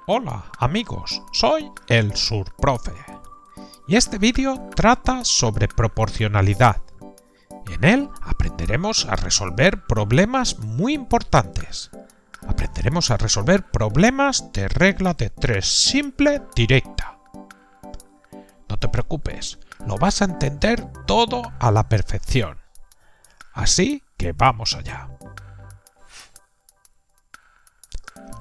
Hola amigos, soy el Surprofe y este vídeo trata sobre proporcionalidad. En él aprenderemos a resolver problemas muy importantes. Aprenderemos a resolver problemas de regla de 3 simple directa. No te preocupes, lo vas a entender todo a la perfección. Así que vamos allá.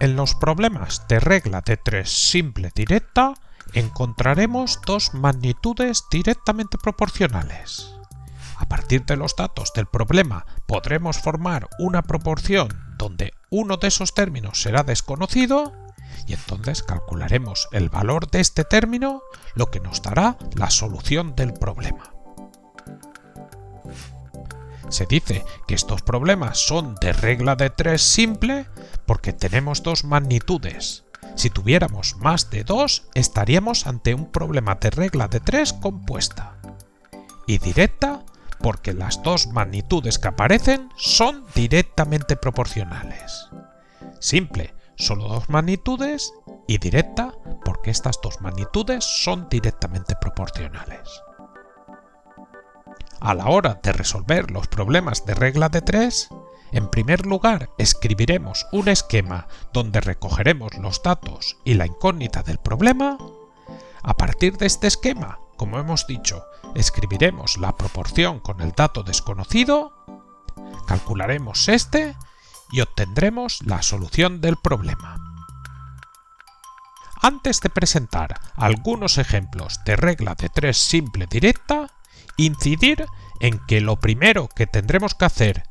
En los problemas de regla de 3 simple directa encontraremos dos magnitudes directamente proporcionales. A partir de los datos del problema podremos formar una proporción donde uno de esos términos será desconocido y entonces calcularemos el valor de este término, lo que nos dará la solución del problema. Se dice que estos problemas son de regla de 3 simple porque tenemos dos magnitudes. Si tuviéramos más de 2, estaríamos ante un problema de regla de 3 compuesta. Y directa porque las dos magnitudes que aparecen son directamente proporcionales. Simple, solo dos magnitudes, y directa porque estas dos magnitudes son directamente proporcionales. A la hora de resolver los problemas de regla de 3, en primer lugar escribiremos un esquema donde recogeremos los datos y la incógnita del problema. A partir de este esquema, como hemos dicho, escribiremos la proporción con el dato desconocido, calcularemos este y obtendremos la solución del problema. Antes de presentar algunos ejemplos de regla de 3 simple directa, incidir en que lo primero que tendremos que hacer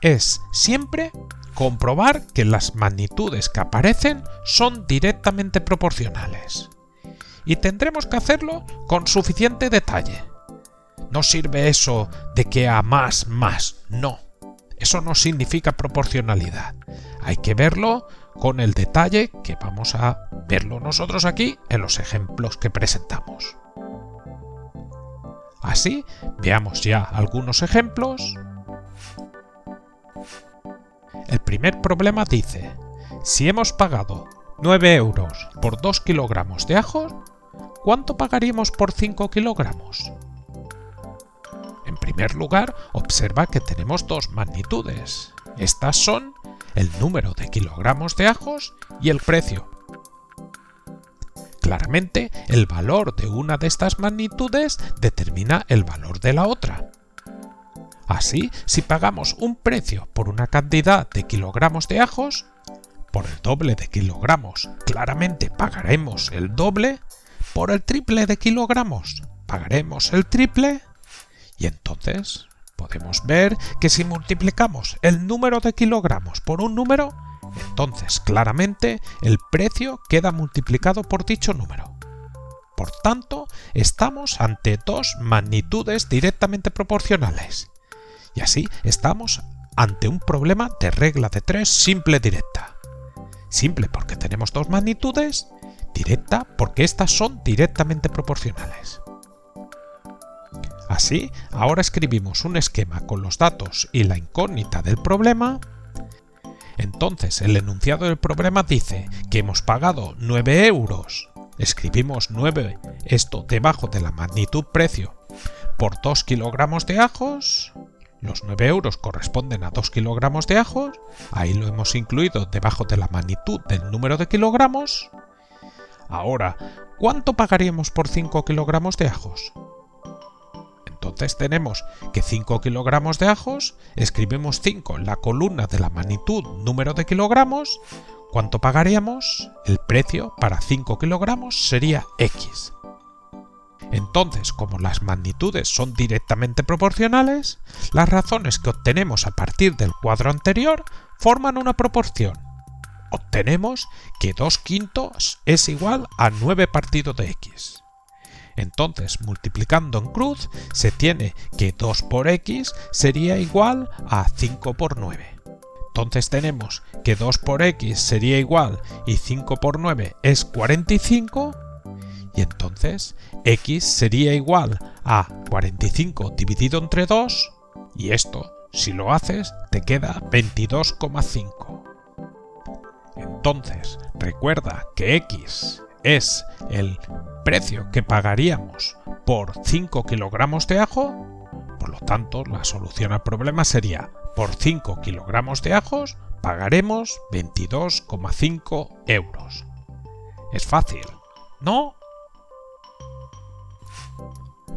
es siempre comprobar que las magnitudes que aparecen son directamente proporcionales. Y tendremos que hacerlo con suficiente detalle. No sirve eso de que a más, no. Eso no significa proporcionalidad. Hay que verlo con el detalle que vamos a verlo nosotros aquí en los ejemplos que presentamos. Así, veamos ya algunos ejemplos. El primer problema dice: si hemos pagado 9 euros por 2 kilogramos de ajos, ¿cuánto pagaríamos por 5 kilogramos? En primer lugar, observa que tenemos dos magnitudes. Estas son el número de kilogramos de ajos y el precio. Claramente, el valor de una de estas magnitudes determina el valor de la otra. Así, si pagamos un precio por una cantidad de kilogramos de ajos, por el doble de kilogramos claramente pagaremos el doble, por el triple de kilogramos pagaremos el triple, y entonces podemos ver que si multiplicamos el número de kilogramos por un número, entonces claramente el precio queda multiplicado por dicho número. Por tanto, estamos ante dos magnitudes directamente proporcionales. Y así estamos ante un problema de regla de 3 simple directa. Simple porque tenemos dos magnitudes, directa porque estas son directamente proporcionales. Así, ahora escribimos un esquema con los datos y la incógnita del problema. Entonces, el enunciado del problema dice que hemos pagado 9 euros. Escribimos 9, esto debajo de la magnitud precio, por 2 kilogramos de ajos. Los 9 euros corresponden a 2 kilogramos de ajos. Ahí lo hemos incluido debajo de la magnitud del número de kilogramos. Ahora, ¿cuánto pagaríamos por 5 kilogramos de ajos? Entonces tenemos que 5 kilogramos de ajos, escribimos 5 en la columna de la magnitud número de kilogramos. ¿Cuánto pagaríamos? El precio para 5 kilogramos sería X. Entonces, como las magnitudes son directamente proporcionales, las razones que obtenemos a partir del cuadro anterior forman una proporción. Obtenemos que 2 quintos es igual a 9 partido de X. Entonces, multiplicando en cruz, se tiene que 2 por X sería igual a 5 por 9. Entonces tenemos que 2 por X sería igual y 5 por 9 es 45. Y entonces X sería igual a 45 dividido entre 2, y esto, si lo haces, te queda 22,5. Entonces, recuerda que X es el precio que pagaríamos por 5 kilogramos de ajo. Por lo tanto, la solución al problema sería: por 5 kilogramos de ajos pagaremos 22,5 euros. Es fácil, ¿no?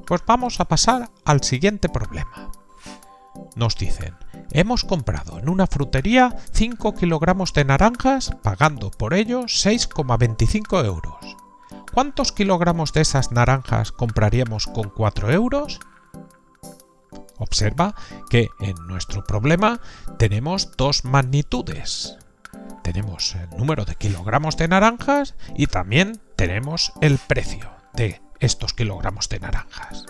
Pues vamos a pasar al siguiente problema. Nos dicen: hemos comprado en una frutería 5 kilogramos de naranjas pagando por ello 6,25 euros. ¿Cuántos kilogramos de esas naranjas compraríamos con 4 euros? Observa que en nuestro problema tenemos dos magnitudes. Tenemos el número de kilogramos de naranjas y también tenemos el precio de estos kilogramos de naranjas.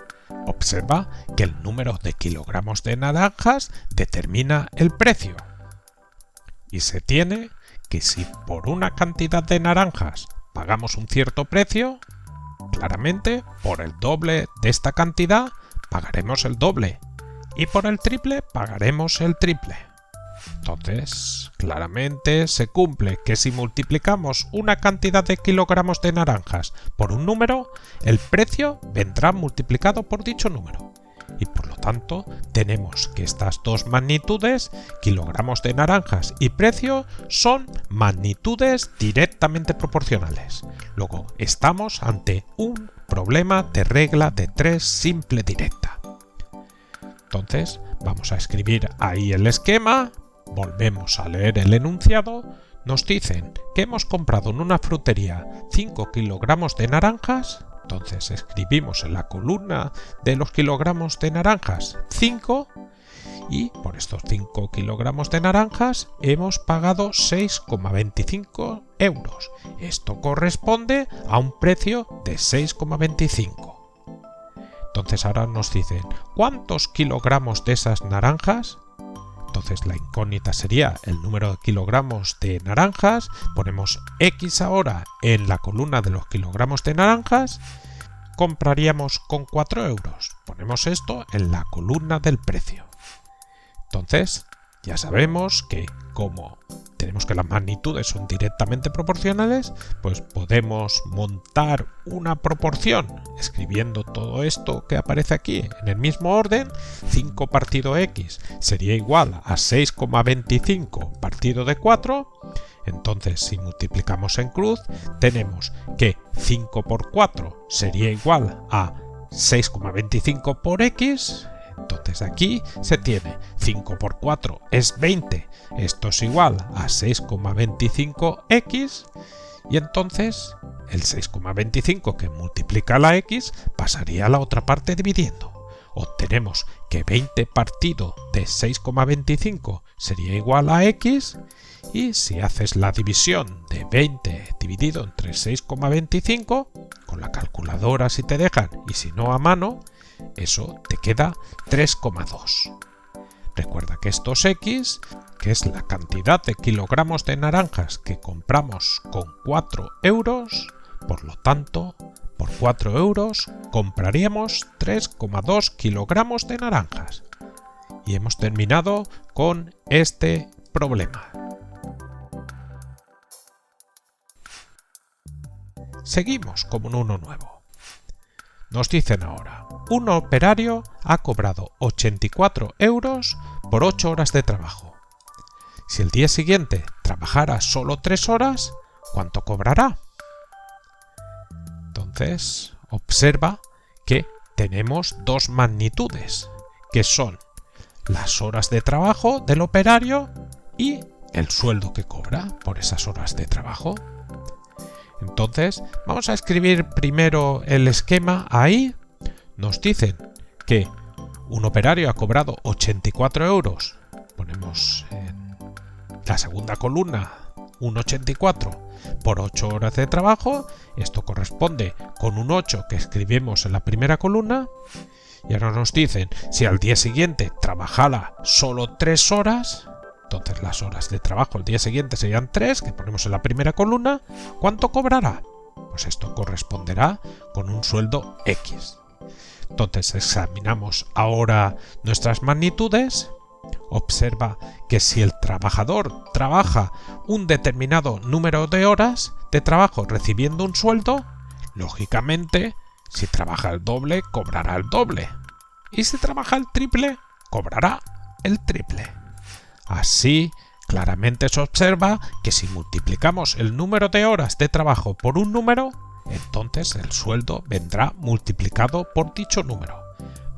Observa que el número de kilogramos de naranjas determina el precio. Y se tiene que si por una cantidad de naranjas pagamos un cierto precio, claramente por el doble de esta cantidad pagaremos el doble. Y por el triple pagaremos el triple. Entonces, claramente se cumple que si multiplicamos una cantidad de kilogramos de naranjas por un número, el precio vendrá multiplicado por dicho número. Y por lo tanto, tenemos que estas dos magnitudes, kilogramos de naranjas y precio, son magnitudes directamente proporcionales. Luego, estamos ante un problema de regla de 3 simple directa. Entonces, vamos a escribir ahí el esquema, volvemos a leer el enunciado, nos dicen que hemos comprado en una frutería 5 kilogramos de naranjas, entonces escribimos en la columna de los kilogramos de naranjas 5 y por estos 5 kilogramos de naranjas hemos pagado 6,25 euros. Esto corresponde a un precio de 6,25. Entonces ahora nos dicen, ¿cuántos kilogramos de esas naranjas? Entonces la incógnita sería el número de kilogramos de naranjas. Ponemos X ahora en la columna de los kilogramos de naranjas. Compraríamos con 4 euros. Ponemos esto en la columna del precio. Entonces ya sabemos que como tenemos que las magnitudes son directamente proporcionales, pues podemos montar una proporción escribiendo todo esto que aparece aquí en el mismo orden. 5 partido X sería igual a 6,25 partido de 4. Entonces, si multiplicamos en cruz, tenemos que 5 por 4 sería igual a 6,25 por X. Entonces aquí se tiene 5 por 4 es 20, esto es igual a 6,25x y entonces el 6,25 que multiplica la x pasaría a la otra parte dividiendo. Obtenemos que 20 partido de 6,25 sería igual a x y si haces la división de 20 dividido entre 6,25 con la calculadora si te dejan y si no a mano, eso te queda 3,2. Recuerda que esto es X, que es la cantidad de kilogramos de naranjas que compramos con 4 euros, por lo tanto, por 4 euros compraríamos 3,2 kilogramos de naranjas. Y hemos terminado con este problema. Seguimos con uno nuevo. Nos dicen ahora, un operario ha cobrado 84 euros por 8 horas de trabajo. Si el día siguiente trabajara solo 3 horas, ¿cuánto cobrará? Entonces, observa que tenemos dos magnitudes, que son las horas de trabajo del operario y el sueldo que cobra por esas horas de trabajo. Entonces, vamos a escribir primero el esquema ahí. Nos dicen que un operario ha cobrado 84 euros. Ponemos en la segunda columna un 84 por 8 horas de trabajo. Esto corresponde con un 8 que escribimos en la primera columna. Y ahora nos dicen, si al día siguiente trabajara solo 3 horas... Entonces las horas de trabajo el día siguiente serían 3, que ponemos en la primera columna. ¿Cuánto cobrará? Pues esto corresponderá con un sueldo X. Entonces examinamos ahora nuestras magnitudes Observa que si el trabajador trabaja un determinado número de horas de trabajo recibiendo un sueldo, lógicamente, si trabaja el doble, cobrará el doble. Y si trabaja el triple, cobrará el triple. Así, claramente se observa que si multiplicamos el número de horas de trabajo por un número, entonces el sueldo vendrá multiplicado por dicho número.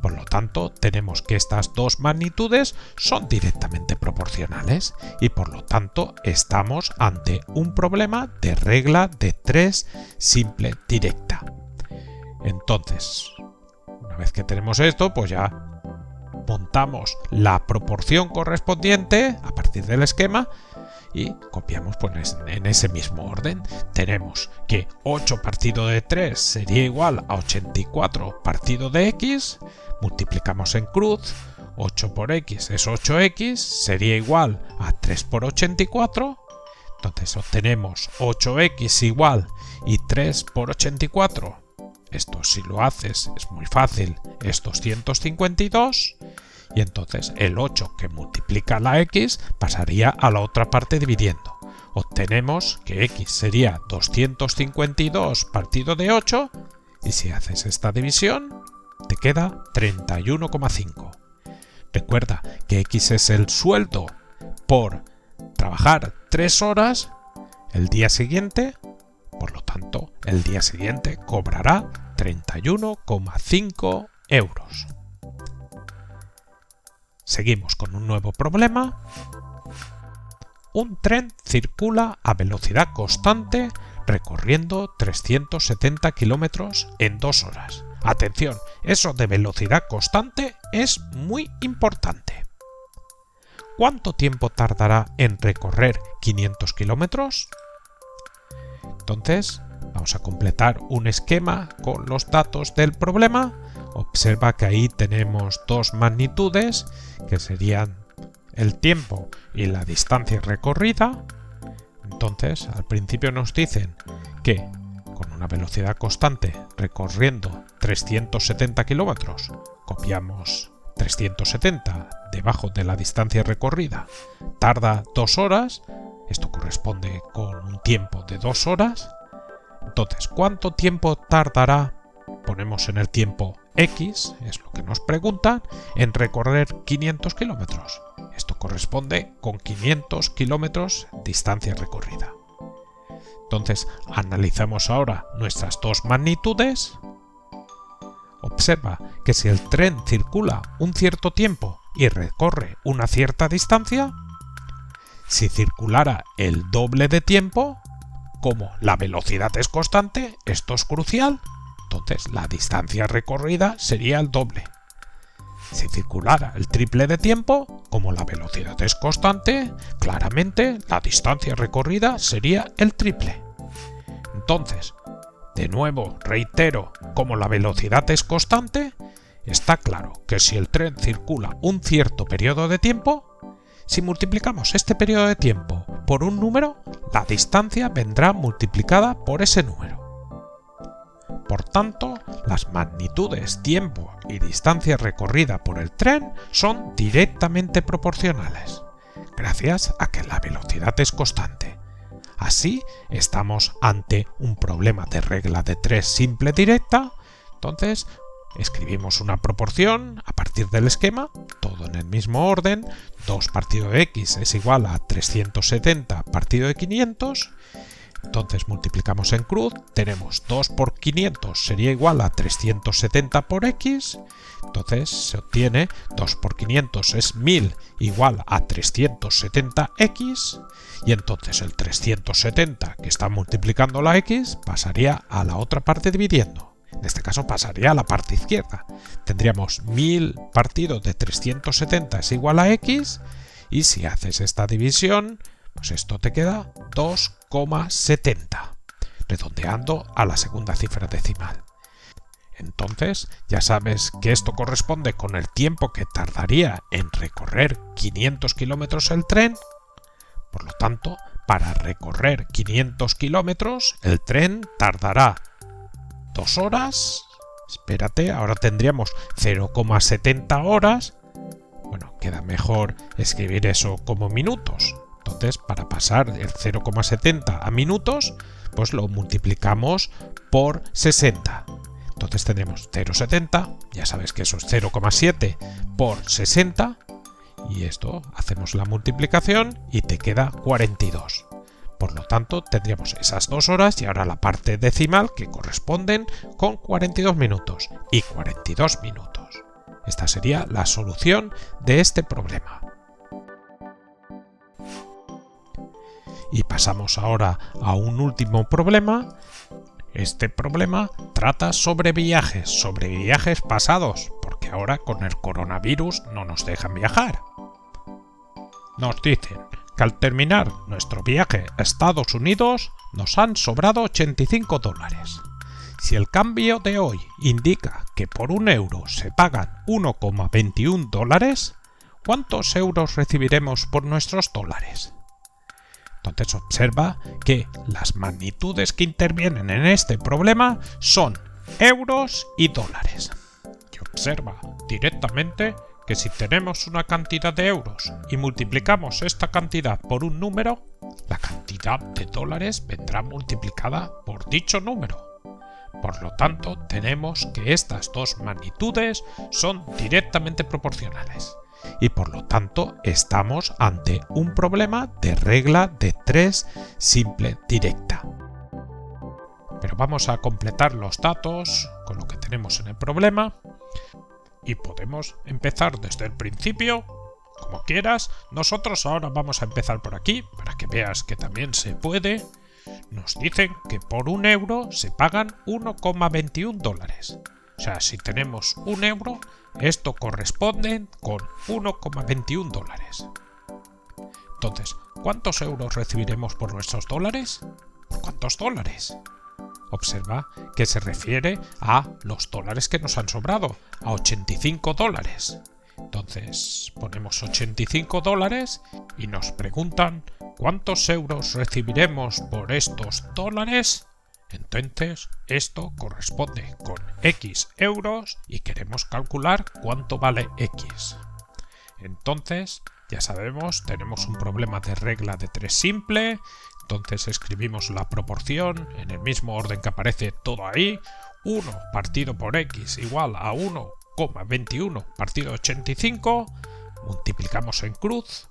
Por lo tanto, tenemos que estas dos magnitudes son directamente proporcionales y por lo tanto estamos ante un problema de regla de 3 simple directa. Entonces, una vez que tenemos esto, pues ya montamos la proporción correspondiente a partir del esquema y copiamos pues en ese mismo orden. Tenemos que 8 partido de 3 sería igual a 84 partido de x, multiplicamos en cruz, 8 por x es 8x, sería igual a 3 por 84, entonces obtenemos 8x igual y 3 por 84. Esto si lo haces es muy fácil, es 252 y entonces el 8 que multiplica la x pasaría a la otra parte dividiendo. Obtenemos que x sería 252 partido de 8 y si haces esta división te queda 31,5. Recuerda que x es el sueldo por trabajar 3 horas el día siguiente. Por lo tanto, el día siguiente cobrará 31,5 euros. Seguimos con un nuevo problema. Un tren circula a velocidad constante recorriendo 370 kilómetros en 2 horas. Atención, eso de velocidad constante es muy importante. ¿Cuánto tiempo tardará en recorrer 500 kilómetros? Entonces, vamos a completar un esquema con los datos del problema. Observa que ahí tenemos dos magnitudes, que serían el tiempo y la distancia recorrida. Entonces, al principio nos dicen que con una velocidad constante recorriendo 370 kilómetros, copiamos 370 debajo de la distancia recorrida, tarda 2 horas. Esto corresponde con un tiempo de 2 horas. Entonces, ¿cuánto tiempo tardará? Ponemos en el tiempo X, es lo que nos preguntan, en recorrer 500 kilómetros. Esto corresponde con 500 kilómetros distancia recorrida. Entonces, analizamos ahora nuestras dos magnitudes. Observa que si el tren circula un cierto tiempo y recorre una cierta distancia, si circulara el doble de tiempo, como la velocidad es constante, esto es crucial, entonces la distancia recorrida sería el doble. Si circulara el triple de tiempo, como la velocidad es constante, claramente la distancia recorrida sería el triple. Entonces, de nuevo, reitero, como la velocidad es constante, está claro que si el tren circula un cierto periodo de tiempo, si multiplicamos este periodo de tiempo por un número, la distancia vendrá multiplicada por ese número. Por tanto, las magnitudes tiempo y distancia recorrida por el tren son directamente proporcionales, gracias a que la velocidad es constante. Así, estamos ante un problema de regla de 3 simple directa. Entonces, escribimos una proporción a partir del esquema, todo en el mismo orden. 2 partido de x es igual a 370 partido de 500. Entonces multiplicamos en cruz, tenemos 2 por 500 sería igual a 370 por x. Entonces se obtiene 2 por 500 es 1000 igual a 370x. Y entonces el 370 que está multiplicando la x pasaría a la otra parte dividiendo. En este caso pasaría a la parte izquierda. Tendríamos 1000 partido de 370 es igual a x. Y si haces esta división, pues esto te queda 2,70, redondeando a la segunda cifra decimal. Entonces, ya sabes que esto corresponde con el tiempo que tardaría en recorrer 500 kilómetros el tren. Por lo tanto, para recorrer 500 kilómetros, el tren tardará 2 horas. Espérate, ahora tendríamos 0,70 horas. Bueno, queda mejor escribir eso como minutos. Entonces, para pasar el 0,70 a minutos, pues lo multiplicamos por 60. Entonces tendremos 0,70, ya sabes que eso es 0,7 por 60, y esto hacemos la multiplicación y te queda 42. Por lo tanto, tendríamos esas 2 horas y ahora la parte decimal que corresponden con 42 minutos y 42 minutos. Esta sería la solución de este problema. Y pasamos ahora a un último problema. Este problema trata sobre viajes pasados, porque ahora con el coronavirus no nos dejan viajar. Nos dicen que al terminar nuestro viaje a Estados Unidos nos han sobrado $85. Si el cambio de hoy indica que por €1 se pagan $1,21, ¿cuántos euros recibiremos por nuestros dólares? Entonces observa que las magnitudes que intervienen en este problema son euros y dólares. Y observa directamente que si tenemos una cantidad de euros y multiplicamos esta cantidad por un número, la cantidad de dólares vendrá multiplicada por dicho número. Por lo tanto, tenemos que estas dos magnitudes son directamente proporcionales. Y por lo tanto, estamos ante un problema de regla de 3 simple directa. Pero vamos a completar los datos con lo que tenemos en el problema. Y podemos empezar desde el principio, como quieras. Nosotros ahora vamos a empezar por aquí, para que veas que también se puede. Nos dicen que por €1 se pagan $1,21. O sea, si tenemos €1, esto corresponde con $1,21. Entonces, ¿cuántos euros recibiremos por nuestros dólares? ¿Por cuántos dólares? Observa que se refiere a los dólares que nos han sobrado, a $85. Entonces ponemos $85 y nos preguntan ¿cuántos euros recibiremos por estos dólares? Entonces esto corresponde con X euros y queremos calcular cuánto vale X. Entonces, ya sabemos, tenemos un problema de regla de 3 simple. Entonces escribimos la proporción en el mismo orden que aparece todo ahí. 1 partido por X igual a 1,21 partido 85. Multiplicamos en cruz.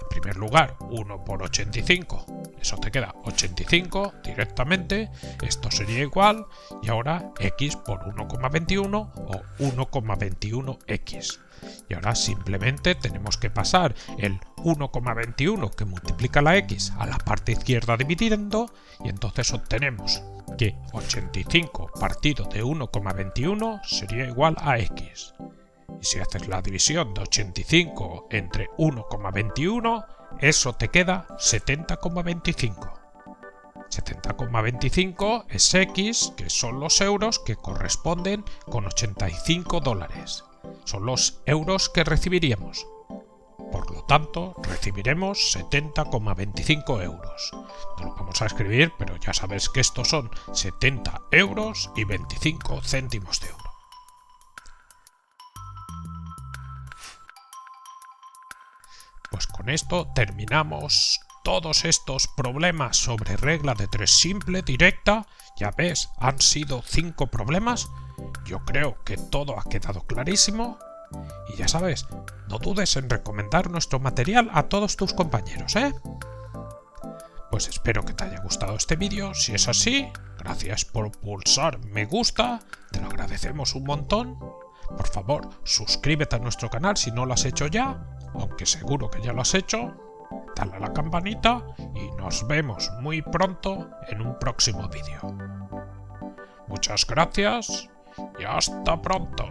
En primer lugar, 1 por 85. Eso te queda 85 directamente. Esto sería igual. Y ahora X por 1,21 o 1,21X. Y ahora simplemente tenemos que pasar el 1,21 que multiplica la X a la parte izquierda dividiendo. Y entonces obtenemos que 85 partido de 1,21 sería igual a X. Y si haces la división de 85 entre 1,21, eso te queda 70,25. 70,25 es X, que son los euros que corresponden con $85. Son los euros que recibiríamos. Por lo tanto, recibiremos 70,25 euros. No lo vamos a escribir, pero ya sabes que estos son 70 euros y 25 céntimos de euro. Pues con esto terminamos todos estos problemas sobre regla de 3 simple directa. Ya ves, han sido 5 problemas. Yo creo que todo ha quedado clarísimo. Y ya sabes, no dudes en recomendar nuestro material a todos tus compañeros, ¿eh? Pues espero que te haya gustado este vídeo. Si es así, gracias por pulsar me gusta. Te lo agradecemos un montón. Por favor, suscríbete a nuestro canal si no lo has hecho ya, aunque seguro que ya lo has hecho. Dale a la campanita y nos vemos muy pronto en un próximo vídeo. Muchas gracias y hasta pronto.